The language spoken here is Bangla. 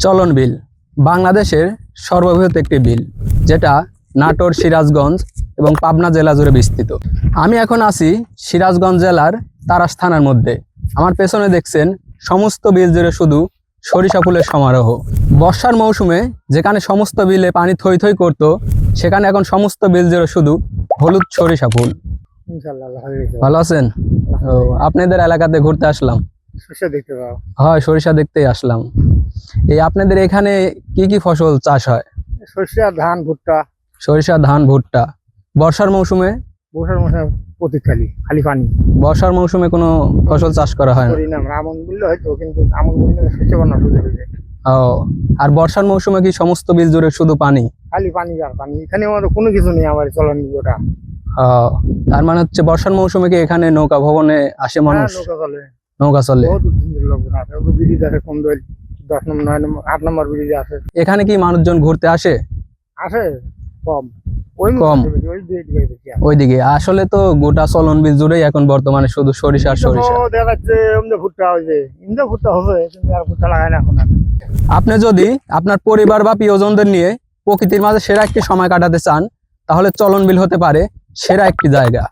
চলন বিল বাংলাদেশের সর্ববৃহৎ একটি বিল, যেটা নাটোর, সিরাজগঞ্জ এবং পাবনা জেলা জুড়ে বিস্তৃত। আমি এখন আছি সিরাজগঞ্জ জেলার তারাস থানার মধ্যে। আমার পেছনে দেখছেন সমস্ত বিল জুড়ে শুধু সরিষা ফুলের সমারোহ। বর্ষার মৌসুমে যেখানে সমস্ত বিলে পানি থই থই করতো, সেখানে এখন সমস্ত বিল জুড়ে শুধু হলুদ সরিষা ফুল। ইনশাআল্লাহ ভালো আছেন? ও, আপনাদের এলাকাতে ঘুরতে আসলাম। সরষে দেখতে পাও। হয়, সরিষা দেখতেই আসলাম। এই আপনাদের এখানে কি কি ফসল চাষ হয়? সরষে আর ধান, ভুট্টা। সরিষা, ধান, ভুট্টা। বর্ষার মৌসুমে বর্ষার মৌসুমে প্রতি খালি পানি। বর্ষার মৌসুমে কোনো ফসল চাষ করা হয় না? করি না আমরা, আমন বললে হয়তো, কিন্তু আমন বললে শস্য বানা শুরু হয়ে যায়। ও, আর বর্ষার মৌসুমে কি সমস্ত বিল জুড়ে শুধু পানি? খালি পানি আর পানি, এখানে আমাদের কোনো কিছু নেই আমার চলন ওটা। ও, তার মানে হচ্ছে বর্ষার মৌসুমে কি এখানে নৌকা ভবনে আসে মানুষ? নৌকা চলে, নৌকা চলে। বহুত দূর লোকজন আছে। ব্রিজ আছে কম দূর, 10 নম্বর 9 নম্বর 8 নম্বর ব্রিজ আছে। এখানে কি মানুষজন ঘুরতে আসে? আছে কম, ওই কম। ওই দুই দিকে বেশি আছে। ওইদিকে আসলে তো গোটা চলন বিল জুড়েই এখন বর্তমানে শুধু সরিষা আর সরিষা। দেখা যাচ্ছে এমনি ভুট্টা হয়েছে, এমনি ভুট্টা হবে, কিন্তু আর ভুট্টা লাগায় না এখন আর। আপনি যদি আপনার পরিবার বা প্রিয়জনদের নিয়ে প্রকৃতির মাঝে সেরা একটি সময় কাটাতে চান, তাহলে চলন বিল হতে পারে সেরা একটি জায়গা।